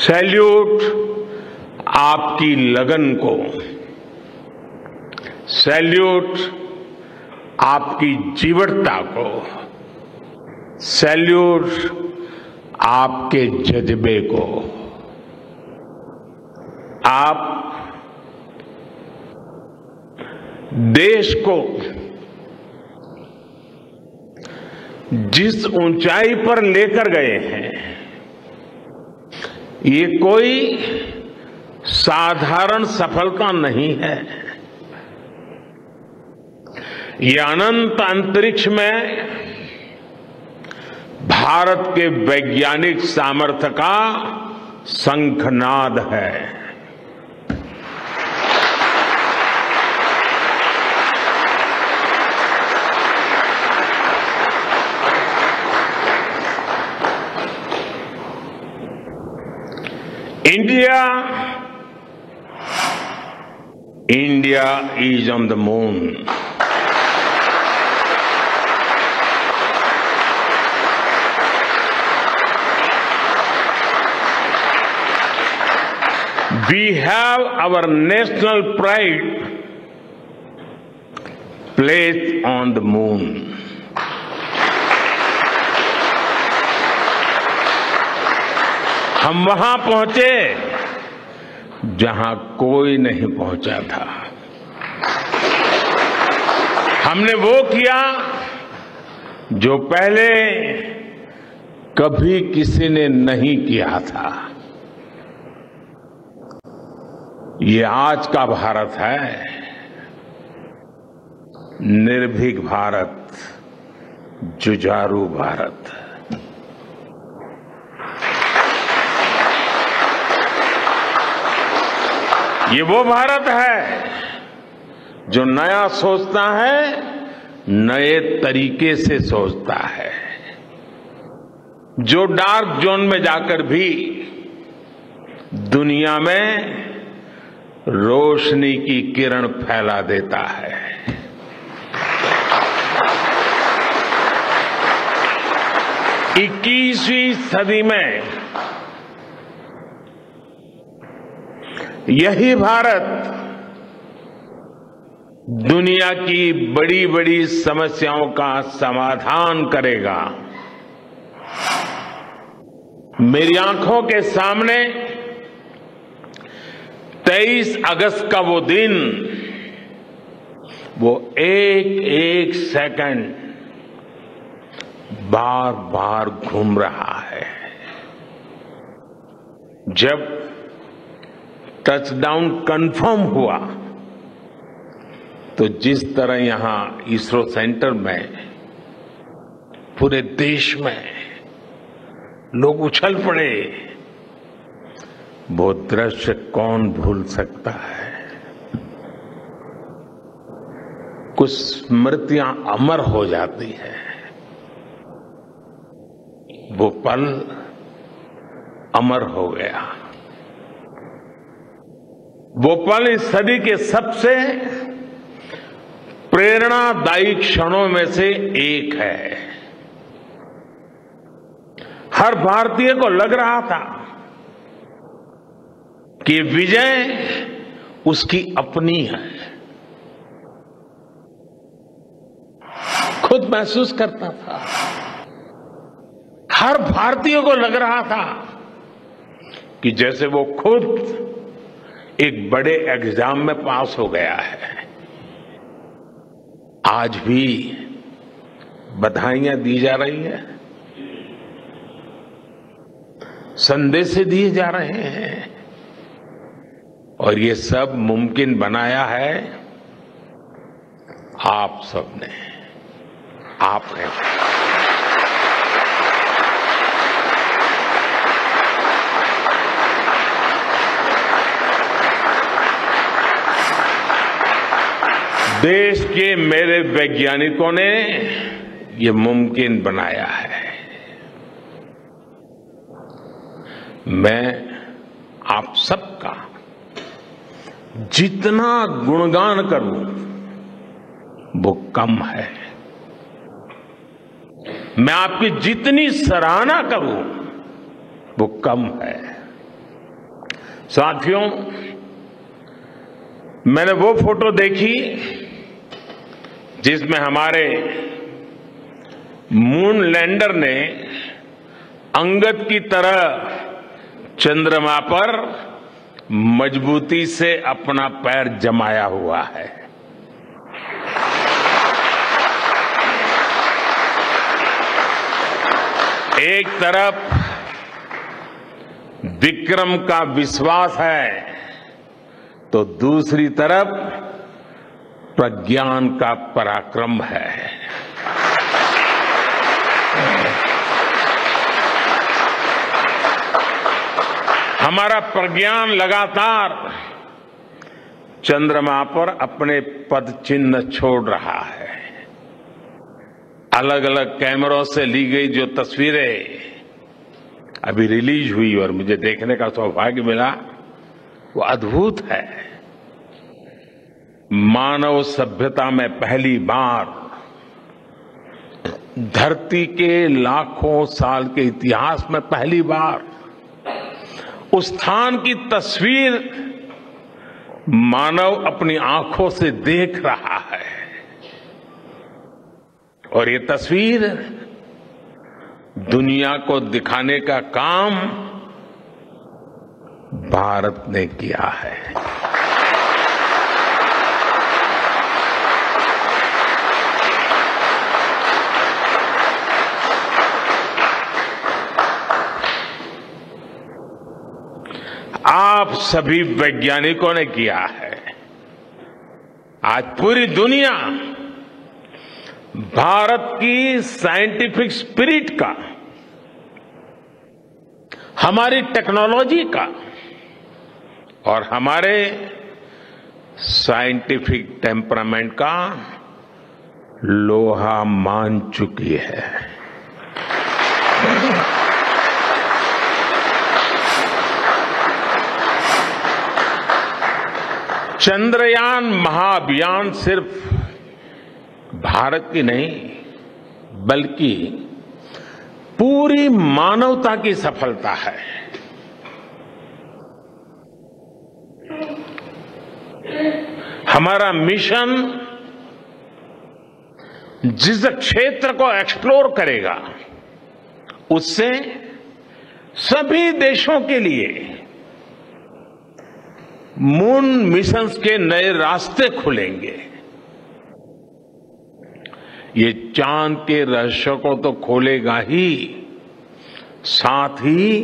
Salute आपकी लगन को, सैल्यूट आपकी जीवटता को, सैल्यूट आपके जज्बे को। आप देश को जिस ऊंचाई पर लेकर गए हैं, ये कोई साधारण सफलता नहीं है। ये अनंत अंतरिक्ष में भारत के वैज्ञानिक सामर्थ्य का शंखनाद है। India is on the moon. We have our national pride placed on the moon. हम वहां पहुंचे जहां कोई नहीं पहुंचा था। हमने वो किया जो पहले कभी किसी ने नहीं किया था। ये आज का भारत है, निर्भीक भारत, जुझारू भारत। ये वो भारत है जो नया सोचता है, नए तरीके से सोचता है, जो डार्क जोन में जाकर भी दुनिया में रोशनी की किरण फैला देता है। इक्कीसवीं सदी में यही भारत दुनिया की बड़ी बड़ी समस्याओं का समाधान करेगा। मेरी आंखों के सामने 23 अगस्त का वो दिन, वो एक एक सेकंड बार बार घूम रहा है। जब टचडाउन कंफर्म हुआ तो जिस तरह यहां इसरो सेंटर में, पूरे देश में लोग उछल पड़े, वो दृश्य कौन भूल सकता है। कुछ स्मृतियां अमर हो जाती है। वो पल अमर हो गया। वो पल इस सदी के सबसे प्रेरणादायी क्षणों में से एक है। हर भारतीय को लग रहा था कि विजय उसकी अपनी है। खुद महसूस करता था, हर भारतीय को लग रहा था कि जैसे वो खुद एक बड़े एग्जाम में पास हो गया है। आज भी बधाइयां दी जा रही हैं, संदेश दिए जा रहे हैं, और ये सब मुमकिन बनाया है आप सबने, आपने। देश के मेरे वैज्ञानिकों ने ये मुमकिन बनाया है। मैं आप सबका जितना गुणगान करूं वो कम है। मैं आपकी जितनी सराहना करूं वो कम है। साथियों, मैंने वो फोटो देखी जिसमें हमारे मून लैंडर ने अंगद की तरह चंद्रमा पर मजबूती से अपना पैर जमाया हुआ है। एक तरफ विक्रम का विश्वास है तो दूसरी तरफ प्रज्ञान का पराक्रम है। हमारा प्रज्ञान लगातार चंद्रमा पर अपने पद चिन्ह छोड़ रहा है। अलग अलग कैमरों से ली गई जो तस्वीरें अभी रिलीज हुई और मुझे देखने का सौभाग्य मिला, वो अद्भुत है। मानव सभ्यता में पहली बार धरती के लाखों साल के इतिहास में पहली बार उस स्थान की तस्वीर मानव अपनी आंखों से देख रहा है। और ये तस्वीर दुनिया को दिखाने का काम भारत ने किया है। आप सभी वैज्ञानिकों ने किया है। आज पूरी दुनिया भारत की साइंटिफिक स्पिरिट का, हमारी टेक्नोलॉजी का और हमारे साइंटिफिक टेम्परामेंट का लोहा मान चुकी है। चंद्रयान महाअभियान सिर्फ भारत की नहीं बल्कि पूरी मानवता की सफलता है। हमारा मिशन जिस क्षेत्र को एक्सप्लोर करेगा उससे सभी देशों के लिए मून मिशंस के नए रास्ते खुलेंगे। ये चांद के रहस्य को तो खोलेगा ही, साथ ही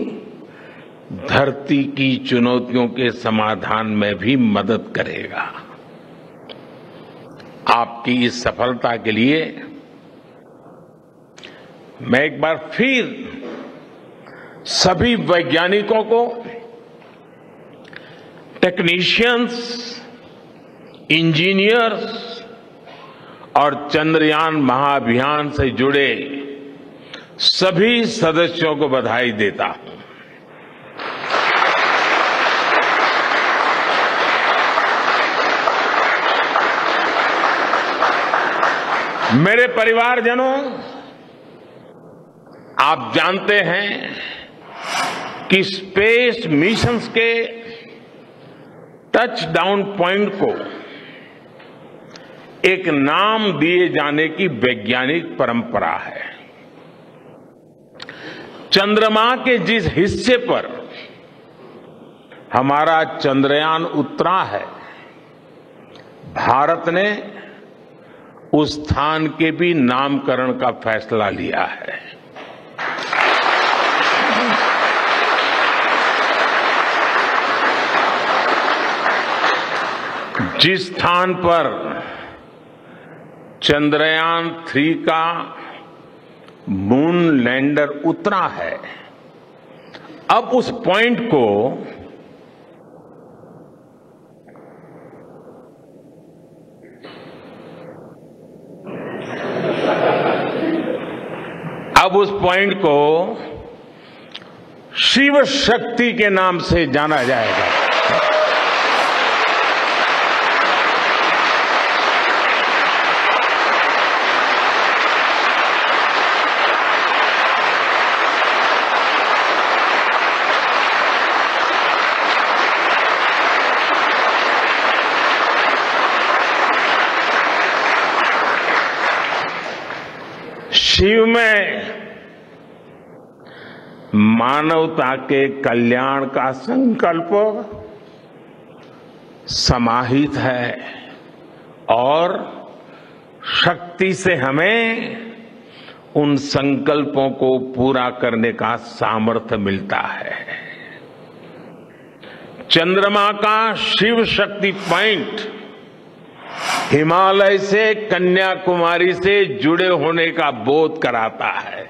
धरती की चुनौतियों के समाधान में भी मदद करेगा। आपकी इस सफलता के लिए मैं एक बार फिर सभी वैज्ञानिकों को, टेक्नीशियंस, इंजीनियर्स और चंद्रयान महाअभियान से जुड़े सभी सदस्यों को बधाई देता हूं। मेरे परिवारजनों, आप जानते हैं कि स्पेस मिशंस के टच डाउन पॉइंट को एक नाम दिए जाने की वैज्ञानिक परंपरा है। चंद्रमा के जिस हिस्से पर हमारा चंद्रयान उतरा है, भारत ने उस स्थान के भी नामकरण का फैसला लिया है। जिस स्थान पर चंद्रयान 3 का मून लैंडर उतरा है, अब उस पॉइंट को शिव शक्ति के नाम से जाना जाएगा। शिव में मानवता के कल्याण का संकल्प समाहित है और शक्ति से हमें उन संकल्पों को पूरा करने का सामर्थ्य मिलता है। चंद्रमा का शिव शक्ति पॉइंट हिमालय से कन्याकुमारी से जुड़े होने का बोध कराता है।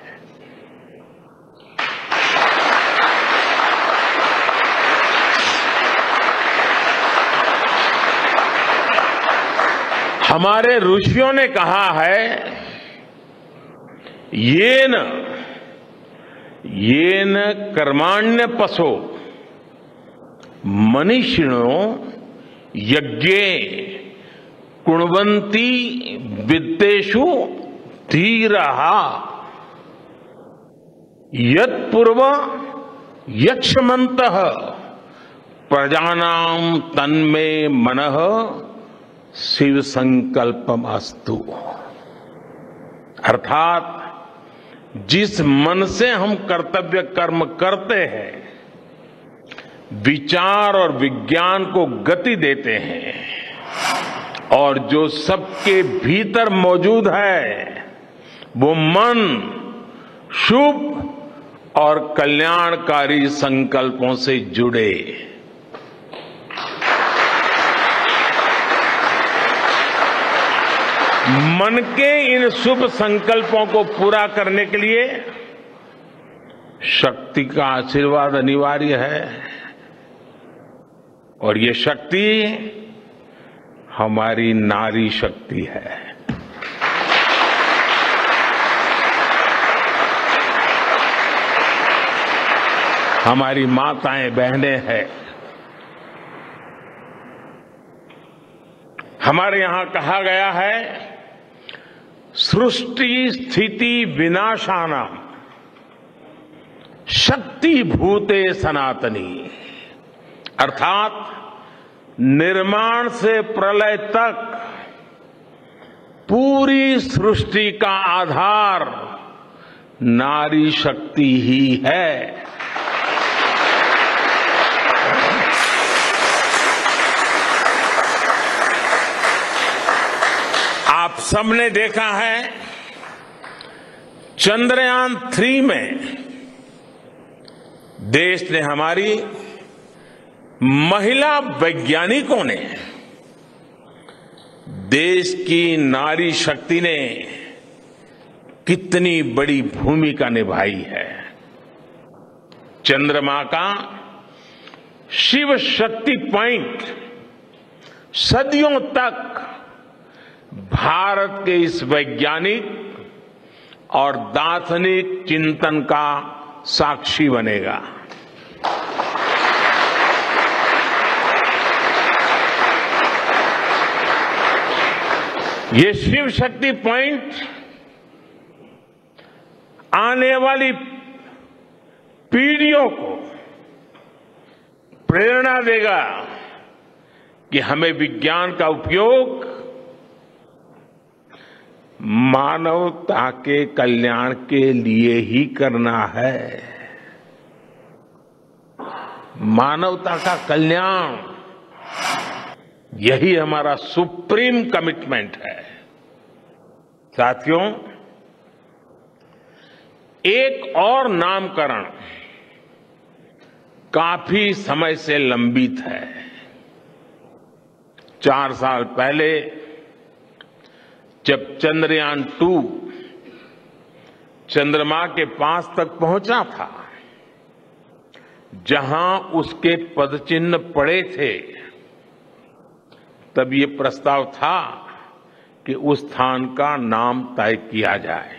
हमारे ऋषियों ने कहा है, येन कर्माण्य पशो मनीषिणो यज्ञे कुण्वन्ति वित्तेषु धीरः यत्पूर्व यक्ष्मन्तः प्रजानां तन्मे मनः शिव संकल्पम अस्तु। अर्थात जिस मन से हम कर्तव्य कर्म करते हैं, विचार और विज्ञान को गति देते हैं और जो सबके भीतर मौजूद है, वो मन शुभ और कल्याणकारी संकल्पों से जुड़े। मन के इन शुभ संकल्पों को पूरा करने के लिए शक्ति का आशीर्वाद अनिवार्य है और ये शक्ति हमारी नारी शक्ति है। हमारी माताएं बहनें हैं। हमारे यहां कहा गया है, सृष्टि स्थिति विनाशानां शक्ति भूते सनातनी। अर्थात निर्माण से प्रलय तक पूरी सृष्टि का आधार नारी शक्ति ही है। आप सबने देखा है, चंद्रयान 3 में देश ने, हमारी महिला वैज्ञानिकों ने, देश की नारी शक्ति ने कितनी बड़ी भूमिका निभाई है। चंद्रमा का शिव शक्ति पॉइंट सदियों तक भारत के इस वैज्ञानिक और दार्शनिक चिंतन का साक्षी बनेगा। ये शिव शक्ति पॉइंट आने वाली पीढ़ियों को प्रेरणा देगा कि हमें विज्ञान का उपयोग मानवता के कल्याण के लिए ही करना है। मानवता का कल्याण, यही हमारा सुप्रीम कमिटमेंट है। साथियों, एक और नामकरण काफी समय से लंबित है। 4 साल पहले जब चंद्रयान 2 चंद्रमा के पास तक पहुंचा था, जहां उसके पदचिन्ह पड़े थे, तब ये प्रस्ताव था कि उस स्थान का नाम तय किया जाए।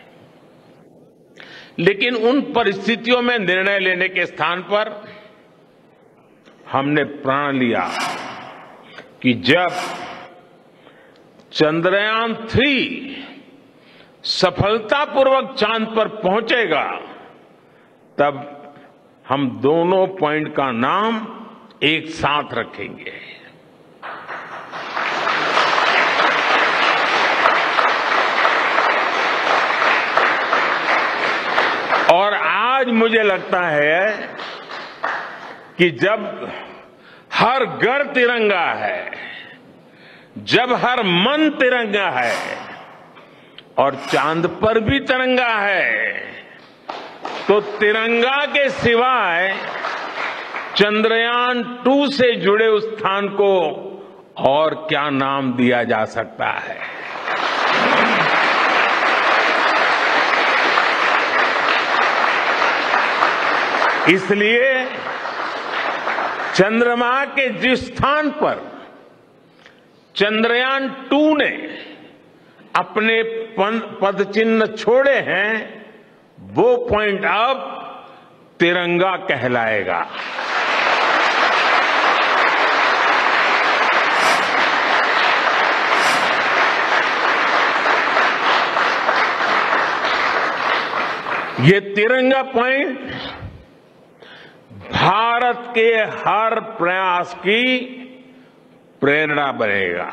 लेकिन उन परिस्थितियों में निर्णय लेने के स्थान पर हमने प्रण लिया कि जब चंद्रयान 3 सफलतापूर्वक चांद पर पहुंचेगा, तब हम दोनों पॉइंट का नाम एक साथ रखेंगे। आज मुझे लगता है कि जब हर घर तिरंगा है, जब हर मन तिरंगा है और चांद पर भी तिरंगा है, तो तिरंगा के सिवाय चंद्रयान 2 से जुड़े उस स्थान को और क्या नाम दिया जा सकता है। इसलिए चंद्रमा के जिस स्थान पर चंद्रयान 2 ने अपने पदचिन्ह छोड़े हैं, वो पॉइंट अब तिरंगा कहलाएगा। ये तिरंगा पॉइंट भारत के हर प्रयास की प्रेरणा बनेगा।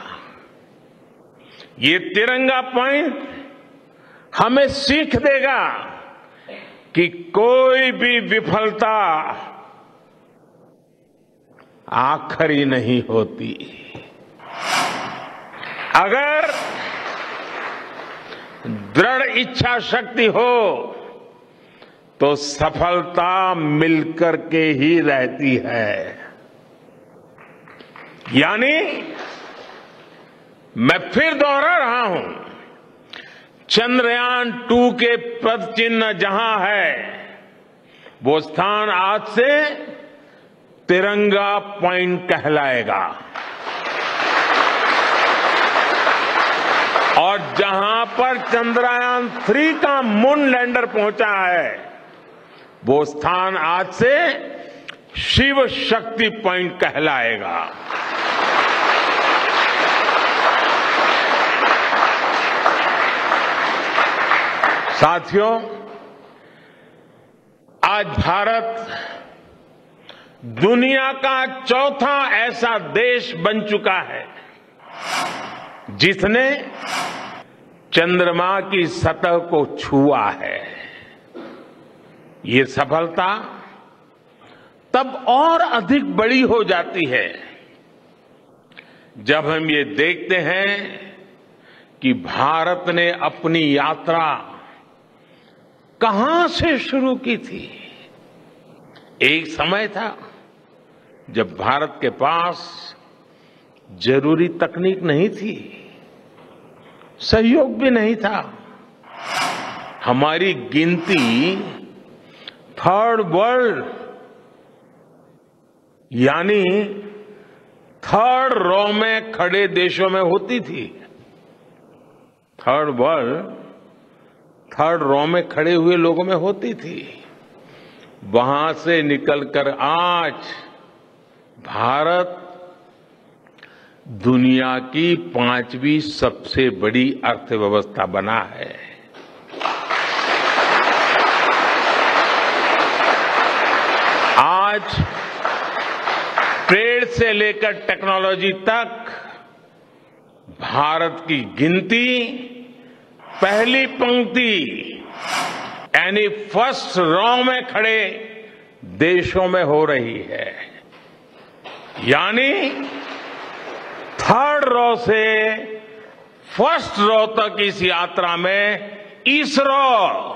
ये तिरंगा पॉइंट हमें सीख देगा कि कोई भी विफलता आखिरी नहीं होती। अगर दृढ़ इच्छा शक्ति हो तो सफलता मिलकर के ही रहती है। यानी मैं फिर दोहरा रहा हूं, चंद्रयान 2 के पद चिन्ह जहां है, वो स्थान आज से तिरंगा पॉइंट कहलाएगा। और जहां पर चंद्रयान 3 का मून लैंडर पहुंचा है, वो स्थान आज से शिव शक्ति पॉइंट कहलाएगा। साथियों, आज भारत दुनिया का चौथा ऐसा देश बन चुका है जिसने चंद्रमा की सतह को छुआ है। ये सफलता तब और अधिक बड़ी हो जाती है जब हम ये देखते हैं कि भारत ने अपनी यात्रा कहां से शुरू की थी। एक समय था जब भारत के पास जरूरी तकनीक नहीं थी, सहयोग भी नहीं था। हमारी गिनती थर्ड वर्ल्ड यानी थर्ड रो में खड़े देशों में होती थी। थर्ड वर्ल्ड थर्ड रो में खड़े हुए लोगों में होती थी। वहां से निकलकर आज भारत दुनिया की 5वीं सबसे बड़ी अर्थव्यवस्था बना है। आज ट्रेड से लेकर टेक्नोलॉजी तक भारत की गिनती पहली पंक्ति यानी फर्स्ट रो में खड़े देशों में हो रही है। यानी थर्ड रो से फर्स्ट रो तक इस यात्रा में इसरो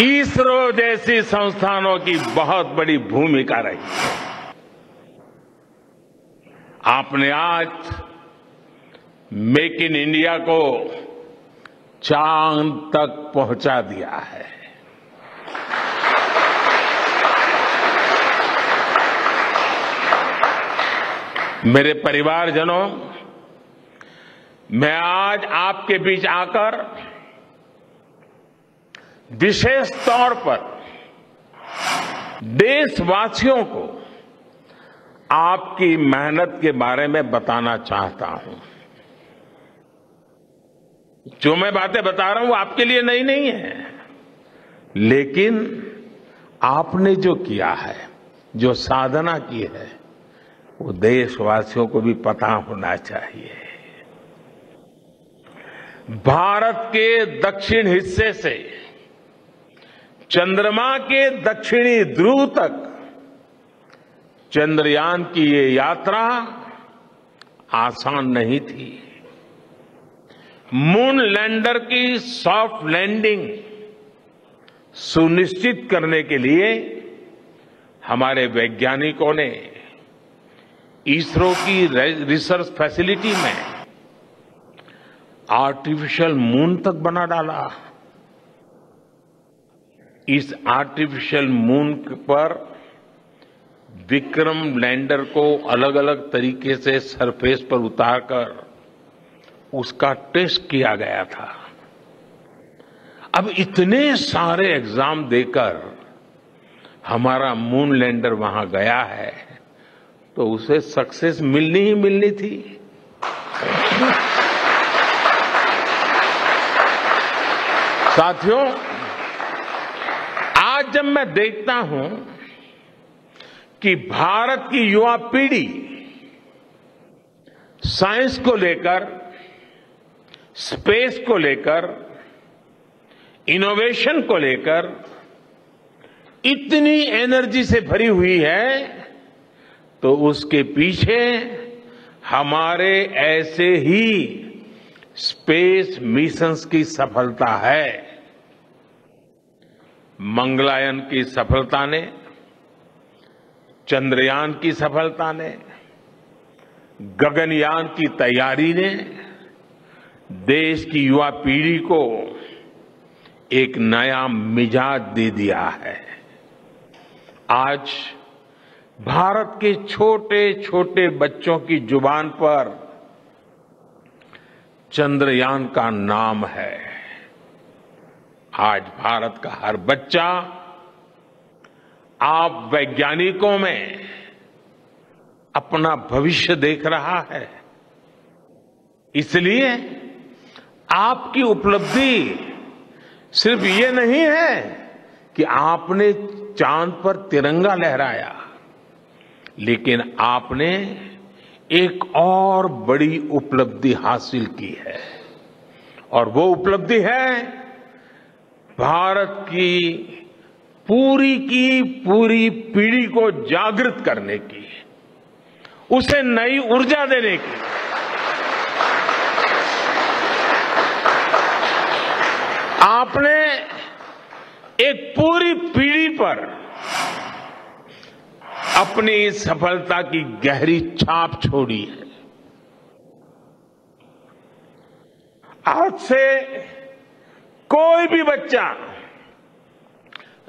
इसरो जैसी संस्थानों की बहुत बड़ी भूमिका रही है। आपने आज मेक इन इंडिया को चांद तक पहुंचा दिया है। मेरे परिवारजनों, मैं आज आपके बीच आकर विशेष तौर पर देशवासियों को आपकी मेहनत के बारे में बताना चाहता हूं। जो मैं बातें बता रहा हूं वो आपके लिए नई नहीं है, लेकिन आपने जो किया है, जो साधना की है, वो देशवासियों को भी पता होना चाहिए। भारत के दक्षिण हिस्से से चंद्रमा के दक्षिणी ध्रुव तक चंद्रयान की ये यात्रा आसान नहीं थी। मून लैंडर की सॉफ्ट लैंडिंग सुनिश्चित करने के लिए हमारे वैज्ञानिकों ने इसरो की रिसर्च फैसिलिटी में आर्टिफिशियल मून तक बना डाला। इस आर्टिफिशियल मून पर विक्रम लैंडर को अलग अलग तरीके से सरफेस पर उतारकर उसका टेस्ट किया गया था। अब इतने सारे एग्जाम देकर हमारा मून लैंडर वहां गया है तो उसे सक्सेस मिलनी ही मिलनी थी। साथियों, आज जब मैं देखता हूं कि भारत की युवा पीढ़ी साइंस को लेकर, स्पेस को लेकर, इनोवेशन को लेकर इतनी एनर्जी से भरी हुई है, तो उसके पीछे हमारे ऐसे ही स्पेस मिशंस की सफलता है। मंगलयान की सफलता ने, चंद्रयान की सफलता ने, गगनयान की तैयारी ने देश की युवा पीढ़ी को एक नया मिजाज दे दिया है। आज भारत के छोटे छोटे बच्चों की जुबान पर चंद्रयान का नाम है। आज भारत का हर बच्चा आप वैज्ञानिकों में अपना भविष्य देख रहा है। इसलिए आपकी उपलब्धि सिर्फ ये नहीं है कि आपने चांद पर तिरंगा लहराया, लेकिन आपने एक और बड़ी उपलब्धि हासिल की है, और वो उपलब्धि है भारत की पूरी पीढ़ी को जागृत करने की, उसे नई ऊर्जा देने की। आपने एक पूरी पीढ़ी पर अपनी इस सफलता की गहरी छाप छोड़ी है। आज से कोई भी बच्चा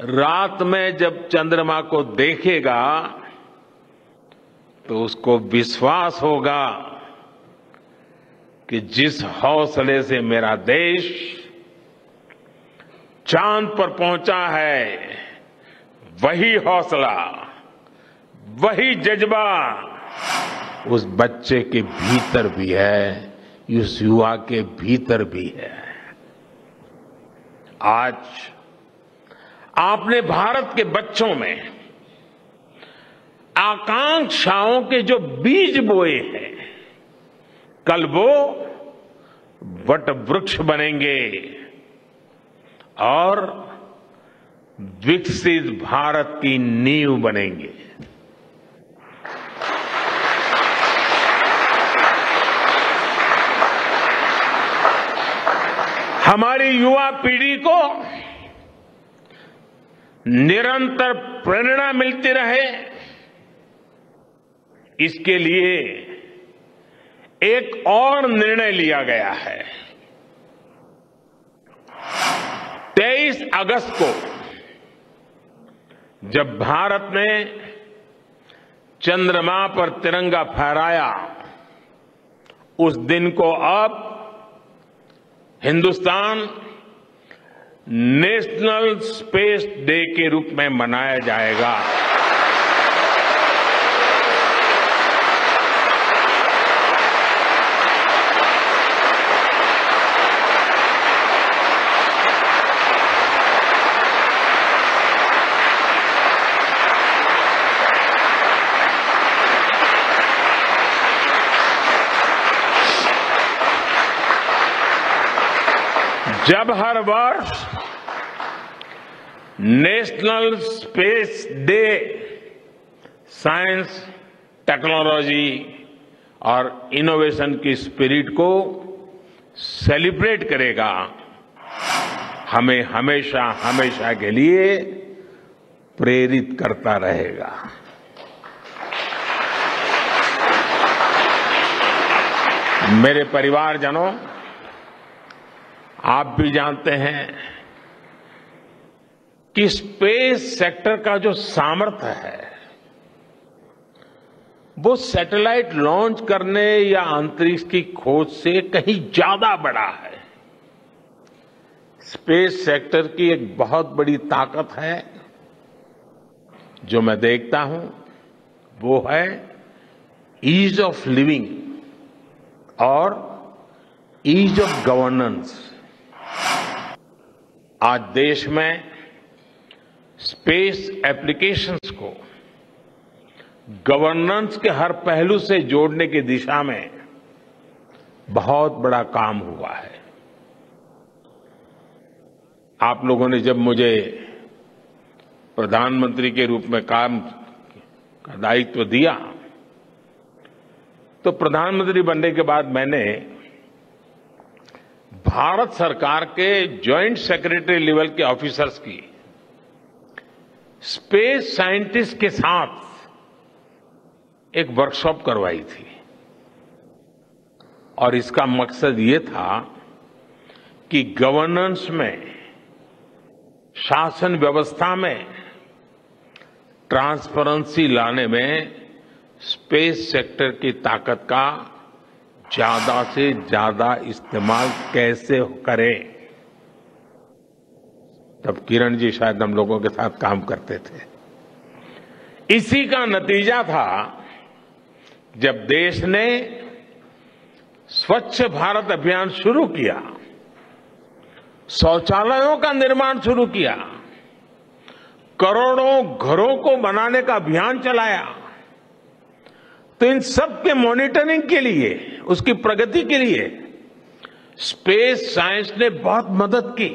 रात में जब चंद्रमा को देखेगा तो उसको विश्वास होगा कि जिस हौसले से मेरा देश चांद पर पहुंचा है, वही हौसला, वही जज्बा उस बच्चे के भीतर भी है, उस युवा के भीतर भी है। आज आपने भारत के बच्चों में आकांक्षाओं के जो बीज बोए हैं, कल वो वट वृक्ष बनेंगे और विकसित भारत की नींव बनेंगे। हमारी युवा पीढ़ी को निरंतर प्रेरणा मिलती रहे, इसके लिए एक और निर्णय लिया गया है। 23 अगस्त को जब भारत ने चंद्रमा पर तिरंगा फहराया, उस दिन को अब हिंदुस्तान नेशनल स्पेस डे के रूप में मनाया जाएगा। जब हर वर्ष national space day science, technology और इनोवेशन की स्पिरिट को सेलिब्रेट करेगा, हमें हमेशा हमेशा के लिए प्रेरित करता रहेगा। मेरे परिवारजनों, आप भी जानते हैं कि स्पेस सेक्टर का जो सामर्थ्य है वो सैटेलाइट लॉन्च करने या अंतरिक्ष की खोज से कहीं ज्यादा बड़ा है। स्पेस सेक्टर की एक बहुत बड़ी ताकत है जो मैं देखता हूं, वो है ईज ऑफ लिविंग और ईज ऑफ गवर्नेंस। आज देश में स्पेस एप्लीकेशंस को गवर्नेंस के हर पहलू से जोड़ने की दिशा में बहुत बड़ा काम हुआ है। आप लोगों ने जब मुझे प्रधानमंत्री के रूप में काम का दायित्व दिया, तो प्रधानमंत्री बनने के बाद मैंने भारत सरकार के जॉइंट सेक्रेटरी लेवल के ऑफिसर्स की स्पेस साइंटिस्ट के साथ एक वर्कशॉप करवाई थी और इसका मकसद ये था कि गवर्नेंस में, शासन व्यवस्था में ट्रांसपेरेंसी लाने में स्पेस सेक्टर की ताकत का ज्यादा से ज्यादा इस्तेमाल कैसे करें। तब किरण जी शायद हम लोगों के साथ काम करते थे। इसी का नतीजा था जब देश ने स्वच्छ भारत अभियान शुरू किया, शौचालयों का निर्माण शुरू किया, करोड़ों घरों को बनाने का अभियान चलाया, तो इन सब के मॉनिटरिंग के लिए, उसकी प्रगति के लिए स्पेस साइंस ने बहुत मदद की।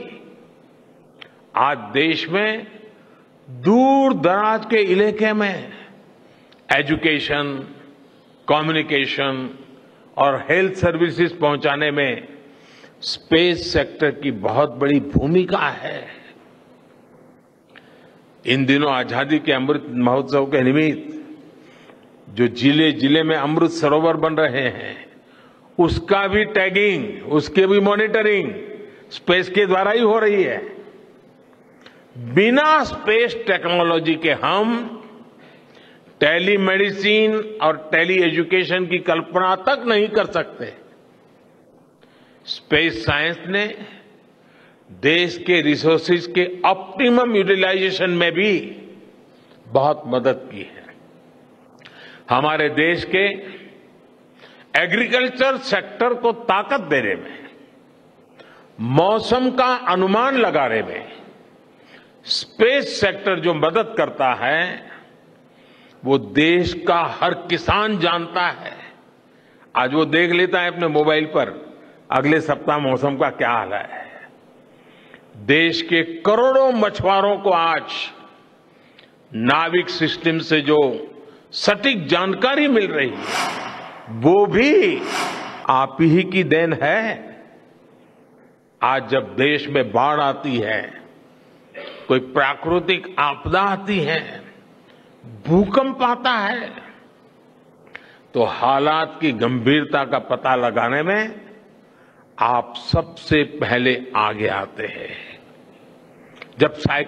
आज देश में दूर दराज के इलाके में एजुकेशन, कम्युनिकेशन और हेल्थ सर्विसेज पहुंचाने में स्पेस सेक्टर की बहुत बड़ी भूमिका है। इन दिनों आजादी के अमृत महोत्सव के निमित्त जो जिले जिले में अमृत सरोवर बन रहे हैं, उसका भी टैगिंग, उसके भी मॉनिटरिंग स्पेस के द्वारा ही हो रही है। बिना स्पेस टेक्नोलॉजी के हम टेलीमेडिसिन और टेली एजुकेशन की कल्पना तक नहीं कर सकते। स्पेस साइंस ने देश के रिसोर्सेज के ऑप्टिमम यूटिलाइजेशन में भी बहुत मदद की है। हमारे देश के एग्रीकल्चर सेक्टर को ताकत देने में, मौसम का अनुमान लगाने में स्पेस सेक्टर जो मदद करता है वो देश का हर किसान जानता है। आज वो देख लेता है अपने मोबाइल पर अगले सप्ताह मौसम का क्या हाल है। देश के करोड़ों मछुआरों को आज नाविक सिस्टम से जो सटीक जानकारी मिल रही है वो भी आप ही की देन है। आज जब देश में बाढ़ आती है, कोई प्राकृतिक आपदा आती है, भूकंप आता है, तो हालात की गंभीरता का पता लगाने में आप सबसे पहले आगे आते हैं। जब साइकिल